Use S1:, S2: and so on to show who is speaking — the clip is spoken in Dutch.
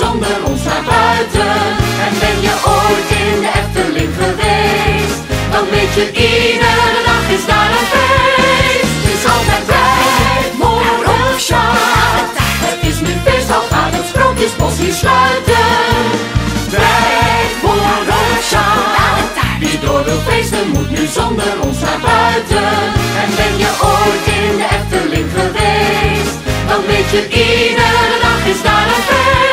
S1: zonder ons naar buiten. En ben je ooit in de Efteling geweest, dan weet je iedere dag is daar een feest. Het is altijd tijd voor een sjaak. Het is nu feestal, gaat het Sprookjesbos hier sluiten. Tijd voor een sjaak. Wie door wil feesten moet nu zonder ons naar buiten. En ben je ooit in de Efteling geweest, dan weet je iedere dag is daar een feest.